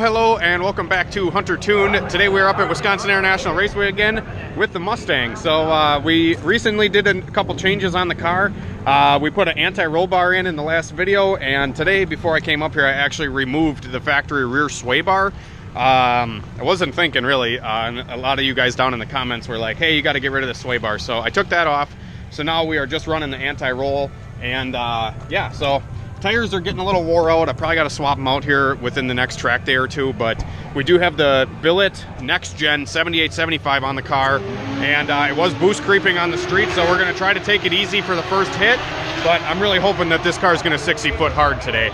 Hello, and welcome back to HunterTuned. Today we're up at Wisconsin International Raceway again with the Mustang. So we recently did a couple changes on the car. We put an anti-roll bar in the last video, and today, before I came up here, I actually removed the factory rear sway bar. I wasn't thinking really, and a lot of you guys down in the comments were like, hey, you got to get rid of the sway bar. So I took that off. So now we are just running the anti-roll, and yeah, so tires are getting a little wore out. I probably got to swap them out here within the next track day or two, but we do have the Billet Next Gen 7875 on the car, and it was boost creeping on the street, so we're going to try to take it easy for the first hit, but I'm really hoping that this car is going to 60-foot hard today.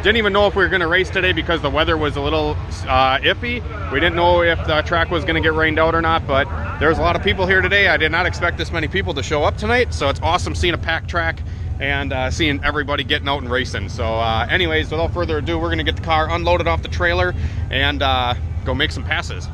Didn't even know if we were going to race today because the weather was a little iffy. We didn't know if the track was going to get rained out or not, but there's a lot of people here today. I did not expect this many people to show up tonight, so it's awesome seeing a packed track and seeing everybody getting out and racing. So anyways, without further ado, we're gonna get the car unloaded off the trailer and go make some passes.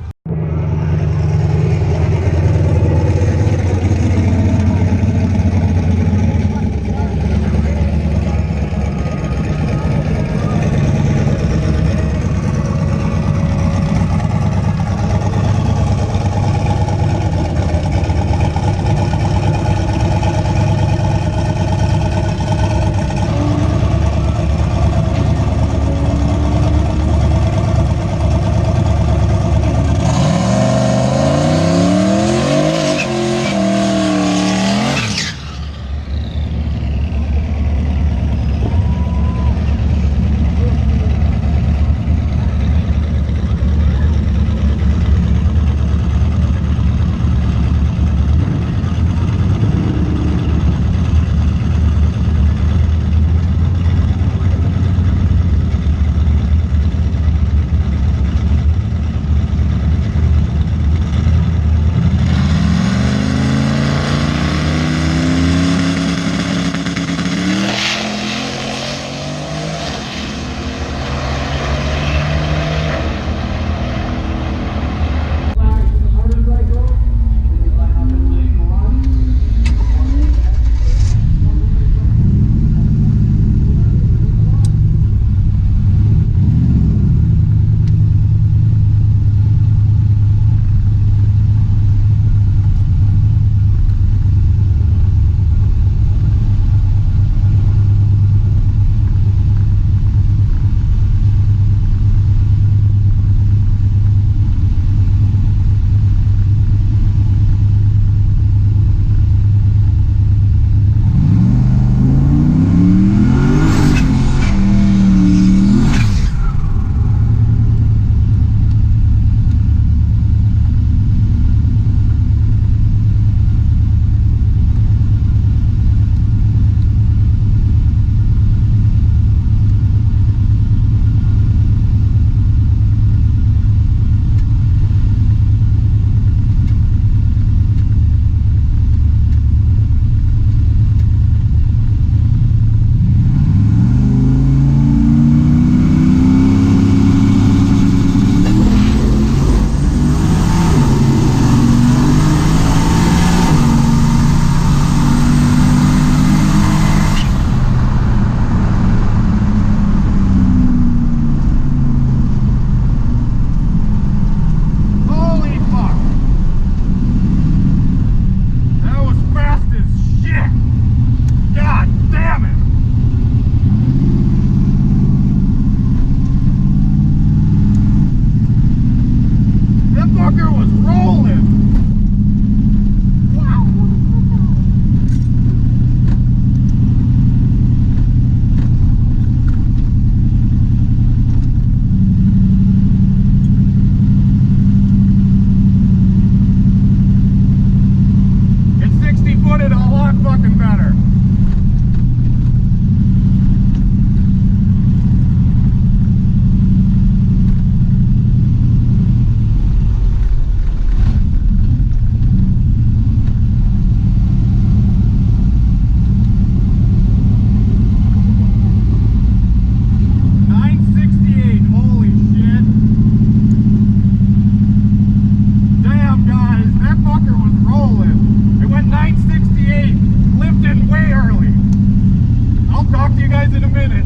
talk to you guys in a minute.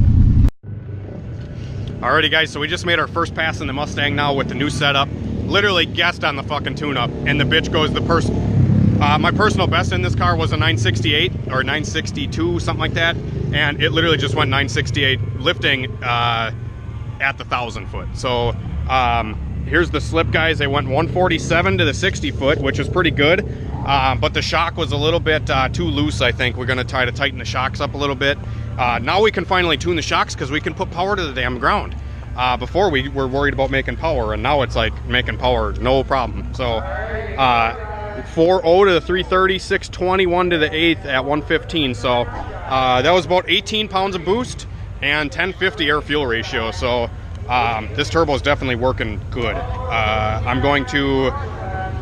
Alrighty guys, so we just made our first pass in the Mustang now with the new setup. Literally guessed on the fucking tune-up, and the bitch goes my personal best in this car was a 968 or 962, something like that, and it literally just went 968 lifting at the 1,000 foot. So here's the slip, guys. They went 147 to the 60 foot, which is pretty good, but the shock was a little bit too loose. I think we're gonna try to tighten the shocks up a little bit. Now we can finally tune the shocks because we can put power to the damn ground. Before we were worried about making power, and now it's like making power no problem. So 4.0 to the 330, 621 to the 8th at 115. So that was about 18 pounds of boost and 1050 air fuel ratio. So this turbo is definitely working good. I'm going to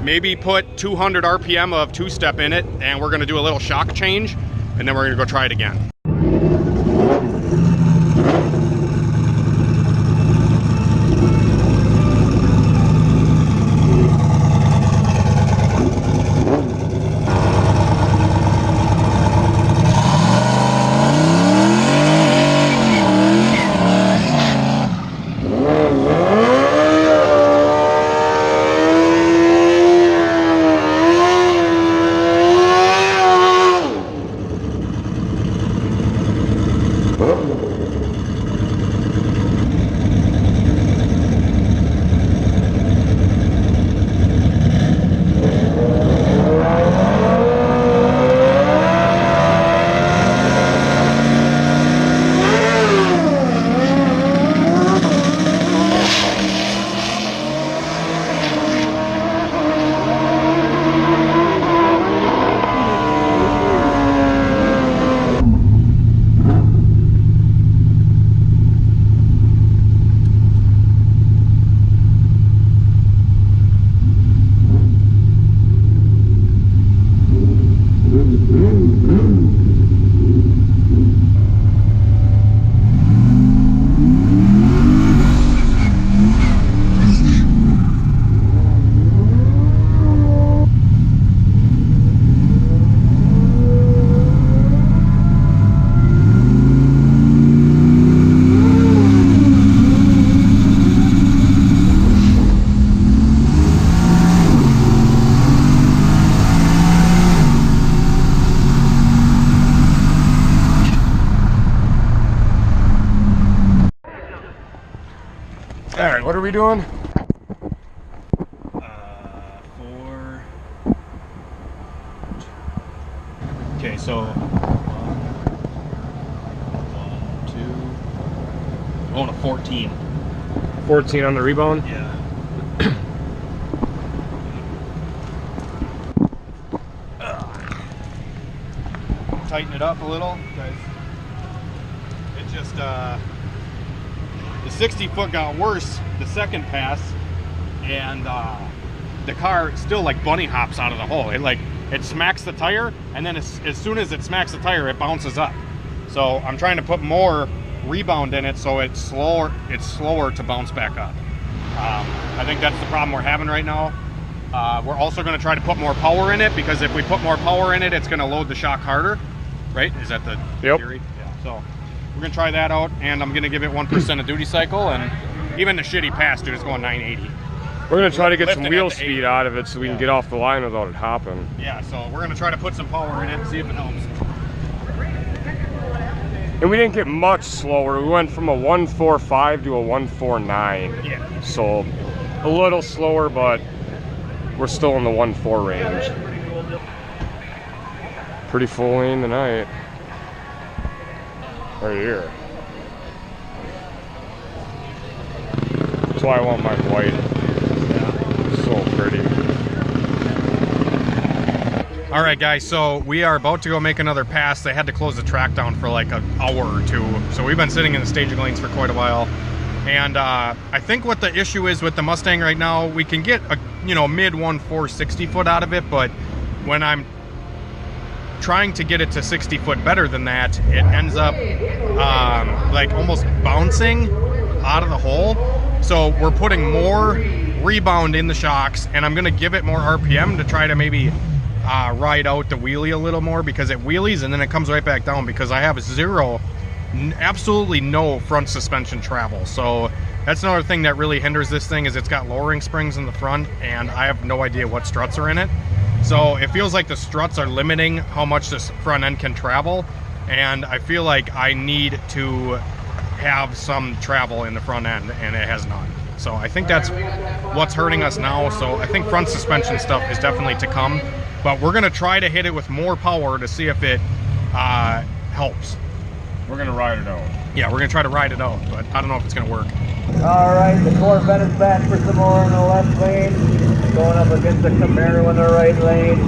maybe put 200 RPM of two-step in it, and we're going to do a little shock change, and then we're going to go try it again. Alright, what are we doing? 4. Okay, so 1, 2. Going to 14. 14 on the rebound? Yeah. Tighten it up a little, guys. It just the 60 foot got worse the second pass, and the car still like bunny hops out of the hole. It smacks the tire, and then as soon as it smacks the tire, it bounces up. So I'm trying to put more rebound in it so it's slower to bounce back up. I think that's the problem we're having right now. We're also going to try to put more power in it, because if we put more power in it, it's going to load the shock harder, right? Is that the theory? Yeah. So we're going to try that out, and I'm going to give it 1% of duty cycle, and even the shitty pass, dude, is going 980. We're going to try to get some wheel speed out of it so we can get off the line without it hopping. Yeah, so we're going to try to put some power in it and see if it helps. And we didn't get much slower. We went from a 145 to a 149. Yeah. So a little slower, but we're still in the 1.4 range. Pretty full lean tonight. Right here. That's why I want mine white. So pretty. All right, guys, so we are about to go make another pass. They had to close the track down for like an hour or two. So we've been sitting in the staging lanes for quite a while. And I think what the issue is with the Mustang right now, we can get a mid 1.4 60 foot out of it, but when I'm trying to get it to 60 foot better than that, it ends up like almost bouncing out of the hole. So we're putting more rebound in the shocks, and I'm gonna give it more RPM to try to maybe ride out the wheelie a little more, because it wheelies and then it comes right back down, because I have 0 absolutely no front suspension travel. So that's another thing that really hinders this thing, is it's got lowering springs in the front, and I have no idea what struts are in it. So it feels like the struts are limiting how much this front end can travel, and I feel like I need to have some travel in the front end, and it has none. So I think that's what's hurting us now. So I think front suspension stuff is definitely to come, but we're gonna try to hit it with more power to see if it helps. We're gonna ride it out. Yeah, we're gonna try to ride it out, but I don't know if it's gonna work. All right, the Corvette is back for some more in the left lane, going up against the Camaro in the right lane.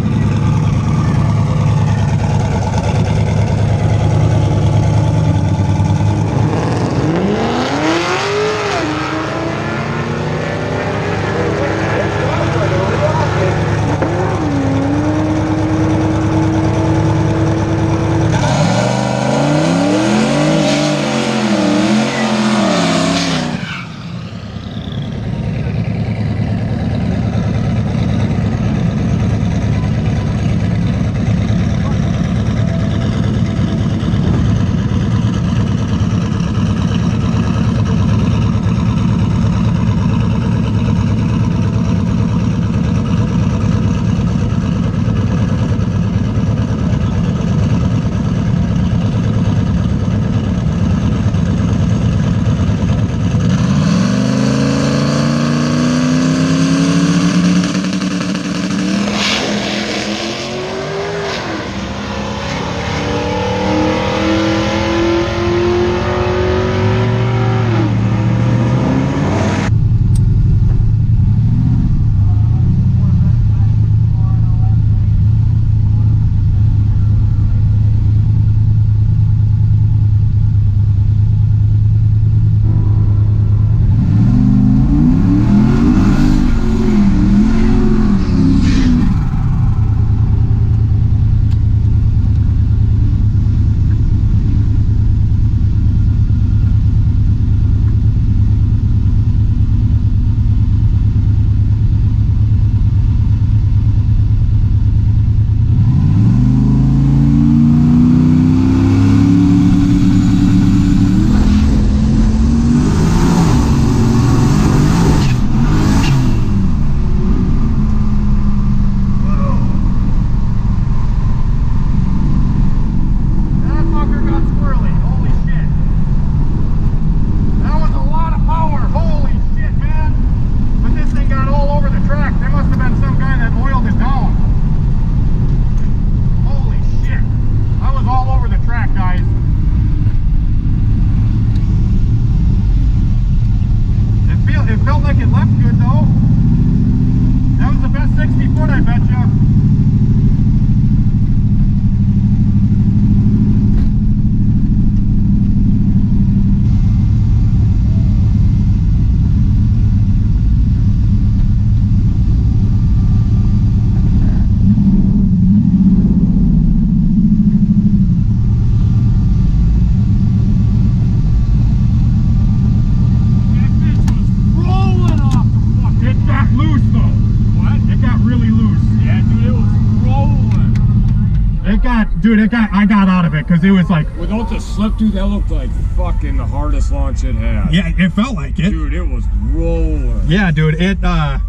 I got out of it because it was like, without the slip, dude, that looked like fucking the hardest launch it had. yeah, it felt like it. Dude, it was rolling. Yeah, dude, it, yeah,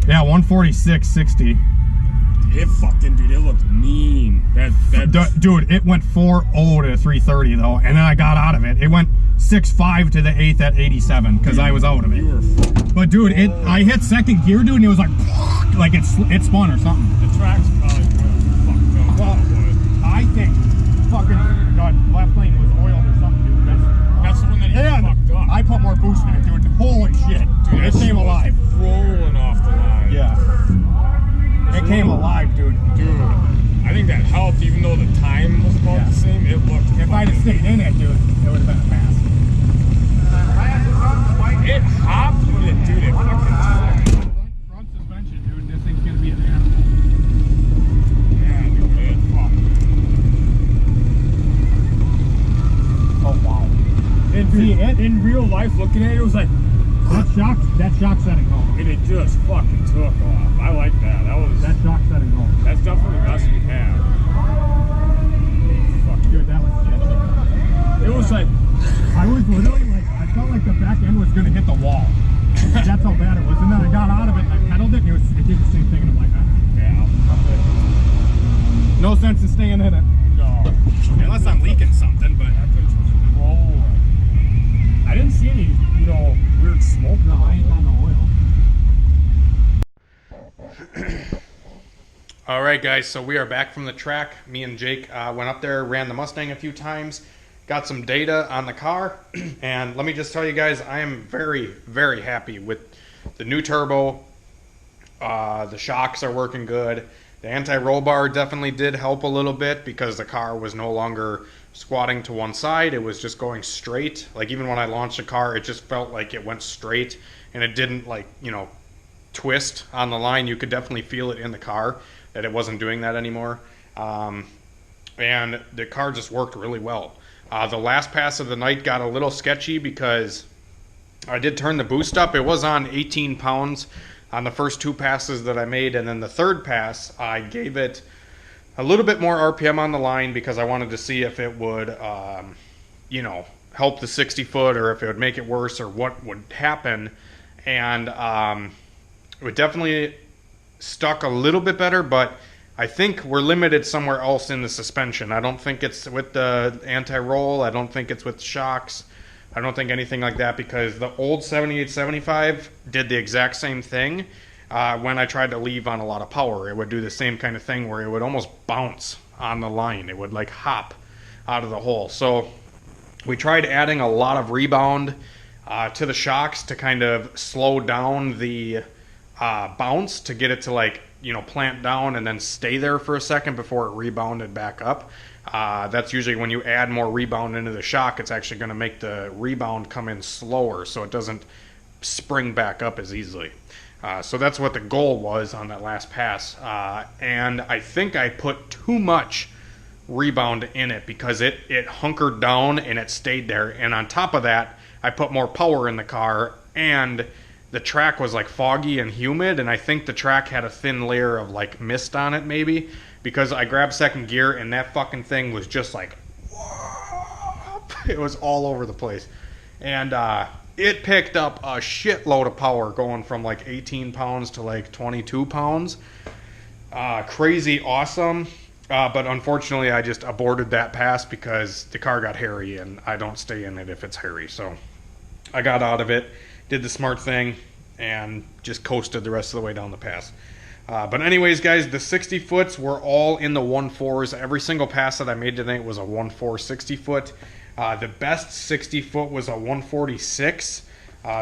146.60. It fucking, dude, it looked mean. Dude, it went 4.0 to 330 though, and then I got out of it. It went 6.5 to the 8th at 87 because I was out of it. You were but dude, I hit second gear, dude, and it was like it spun or something. the track's probably fucked up. Well, I think fucking left lane was oiled or something, dude. That's the one that you fucked up. I put more boost in it, dude. Holy shit, dude, it came alive. Rolling off the line. Yeah, it came alive, dude. Dude, I think that helped, even though the time was about the same. It looked. If I'd have stayed in it, dude, it would have been a pass. It hopped, but it, dude, it fucking took. Front suspension, dude. This thing's gonna be an animal. Yeah, dude, it fucked. Oh wow. In real life, looking at it, it was like that shock setting home. and it just fucking took off. I like that. That shock setting home. That's definitely the best we have. Fuck, dude, that was shit. how bad it was. And then I got out of it and I pedaled it and it did the same thing. And I'm like, yeah, no sense in staying in it. No. Unless I'm leaking something, but that bitch was rolling. I didn't see any, you know, weird smoke. No, I ain't got no oil. All right, guys, so we are back from the track. Me and Jake went up there, ran the Mustang a few times, got some data on the car, and let me just tell you guys, I am very, very happy with the new turbo. The shocks are working good. The anti-roll bar definitely did help a little bit because the car was no longer squatting to one side. It was just going straight. Like, even when I launched the car, it just felt like it went straight, and it didn't, like, you know, twist on the line. You could definitely feel it in the car that it wasn't doing that anymore. And the car just worked really well. The last pass of the night got a little sketchy because I did turn the boost up. It was on 18 pounds on the first two passes that I made, and then the third pass I gave it a little bit more RPM on the line because I wanted to see if it would you know, help the 60 foot or if it would make it worse or what would happen. And it definitely stuck a little bit better, but I think we're limited somewhere else in the suspension. I don't think it's with the anti-roll. I don't think it's with shocks. I don't think anything like that, because the old 7875 did the exact same thing. When I tried to leave on a lot of power, it would do the same kind of thing where it would almost bounce on the line. It would like hop out of the hole. So we tried adding a lot of rebound to the shocks to kind of slow down the bounce, to get it to, like, you know, plant down and then stay there for a second before it rebounded back up. That's usually when you add more rebound into the shock, it's actually going to make the rebound come in slower so it doesn't spring back up as easily. So that's what the goal was on that last pass. And I think I put too much rebound in it because it hunkered down and it stayed there. And on top of that, I put more power in the car, and the track was like foggy and humid, and I think the track had a thin layer of like mist on it maybe, because I grabbed second gear and that fucking thing was just like, whoop. It was all over the place. And it picked up a shitload of power going from like 18 pounds to like 22 pounds. Crazy awesome. But unfortunately I just aborted that pass because the car got hairy and I don't stay in it if it's hairy. So I got out of it, did the smart thing, and just coasted the rest of the way down the pass. But anyways, guys, the 60 foots were all in the 1.4s. Every single pass that I made tonight was a 1.4 60 foot. The best 60 foot was a 146.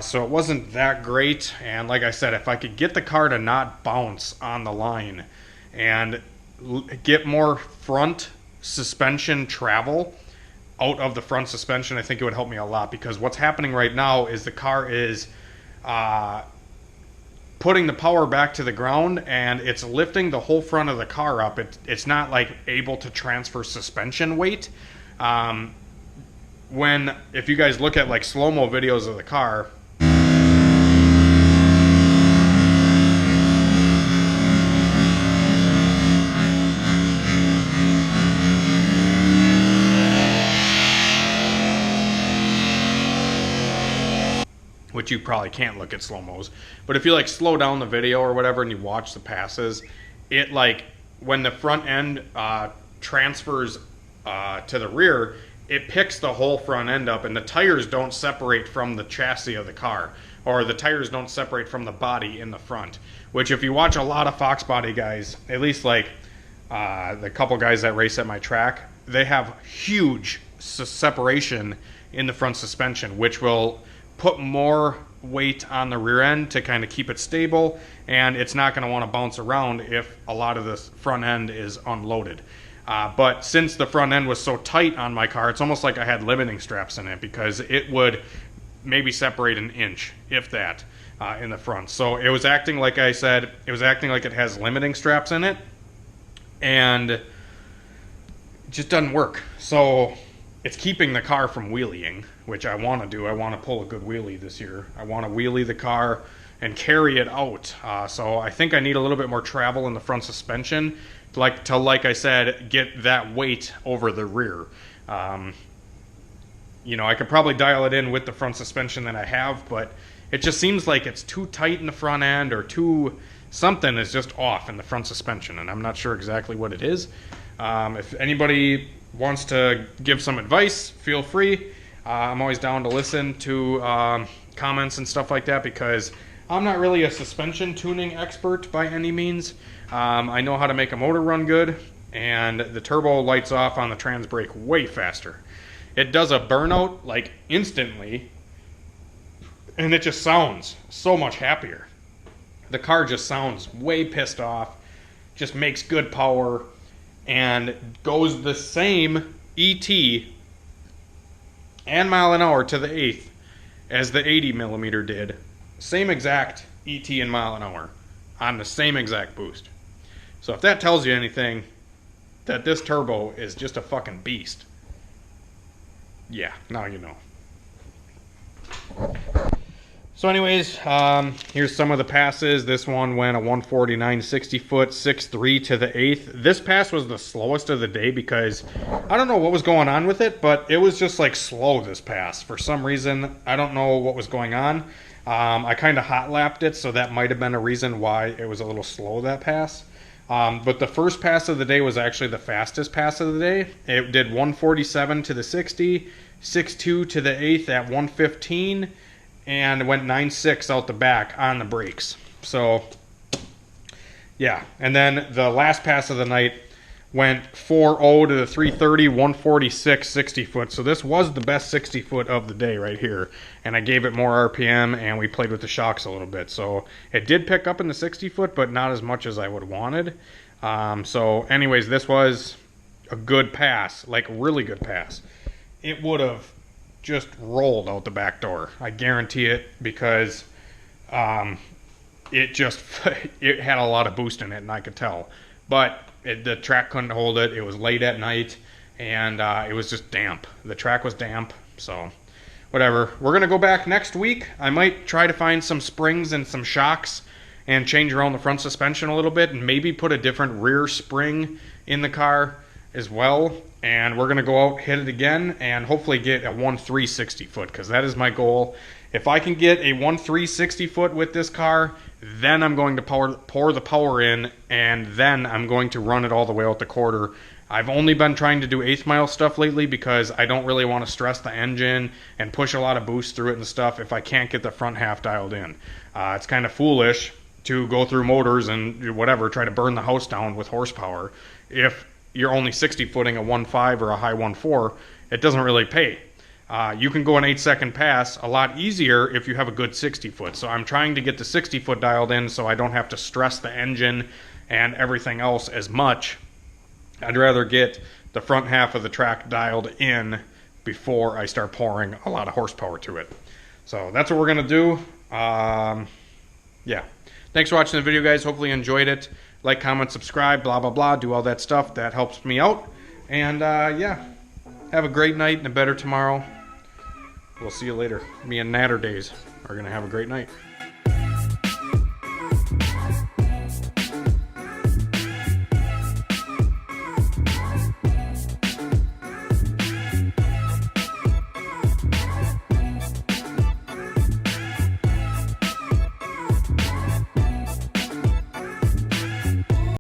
So it wasn't that great. And like I said, if I could get the car to not bounce on the line and get more front suspension travel out of the front suspension, I think it would help me a lot, because what's happening right now is the car is putting the power back to the ground and it's lifting the whole front of the car up. It's not like able to transfer suspension weight. If you guys look at like slow-mo videos of the car, which you probably can't look at slow-mos, but if you like slow down the video or whatever and you watch the passes, it like when the front end transfers to the rear, it picks the whole front end up, and the tires don't separate from the chassis of the car, or the tires don't separate from the body in the front, which if you watch a lot of Fox body guys, at least like the couple guys that race at my track, they have huge separation in the front suspension, which will put more weight on the rear end to kind of keep it stable, and it's not going to want to bounce around if a lot of the front end is unloaded. But since the front end was so tight on my car, it's almost like I had limiting straps in it, because it would maybe separate an inch, if that, in the front. So it was acting, like I said, it was acting like it has limiting straps in it, and it just doesn't work. So it's keeping the car from wheeling, which I want to do. I want to pull a good wheelie this year. I want to wheelie the car and carry it out. So I think I need a little bit more travel in the front suspension, like I said, get that weight over the rear. You know, I could probably dial it in with the front suspension that I have, but It just seems like it's too tight in the front end, or too, something is just off in the front suspension, and I'm not sure exactly what it is. If anybody wants to give some advice, feel free. I'm always down to listen to comments and stuff like that, because I'm not really a suspension tuning expert by any means. I know how to make a motor run good, and the turbo lights off on the trans brake way faster. It does a burnout like instantly, and it just sounds so much happier. The car just sounds way pissed off, just makes good power, and goes the same ET and mile an hour to the 8th as the 80 millimeter did. Same exact ET and mile an hour on the same exact boost. So if that tells you anything, that this turbo is just a fucking beast. Yeah, now you know. So anyways, here's some of the passes. This one went a 149 60 foot, 6.3 to the 8th. This pass was the slowest of the day because I don't know what was going on with it, but it was just like slow this pass. For some reason, I don't know what was going on. I kind of hot lapped it, so that might have been a reason why it was a little slow, that pass. But the first pass of the day was actually the fastest pass of the day. It did 147 to the 60, 6.2 to the 8th at 115, and went 9.6 out the back on the brakes. So, yeah. And then the last pass of the night went 4.0 to the 330, 146, 60 foot. So this was the best 60 foot of the day right here. And I gave it more RPM, and we played with the shocks a little bit. So it did pick up in the 60 foot, but not as much as I would have wanted. So anyways, this was a good pass, like really good pass. It would have just rolled out the back door. I guarantee it, because it had a lot of boost in it, and I could tell. But the track couldn't hold it. It was late at night, and it was just damp. The track was damp, so whatever. We're going to go back next week. I might try to find some springs and some shocks and change around the front suspension a little bit, and maybe put a different rear spring in the car as well. And we're going to go out, hit it again, and hopefully get a 1.3 60 foot, because that is my goal. If I can get a 1.3 60 foot with this car, then I'm going to pour the power in, and then I'm going to run it all the way out the quarter. I've only been trying to do 8th mile stuff lately because I don't really want to stress the engine and push a lot of boost through it and stuff if I can't get the front half dialed in. It's kind of foolish to go through motors and whatever, try to burn the house down with horsepower. If you're only 60 footing a 1.5 or a high 1.4, it doesn't really pay. You can go an 8-second pass a lot easier if you have a good 60 foot. So I'm trying to get the 60 foot dialed in so I don't have to stress the engine and everything else as much. I'd rather get the front half of the track dialed in before I start pouring a lot of horsepower to it. So that's what we're going to do. Yeah. Thanks for watching the video, guys. Hopefully you enjoyed it. Like, comment, subscribe, blah, blah, blah. Do all that stuff. That helps me out. And, yeah. Have a great night and a better tomorrow. We'll see you later. Me and Natter Days are going to have a great night.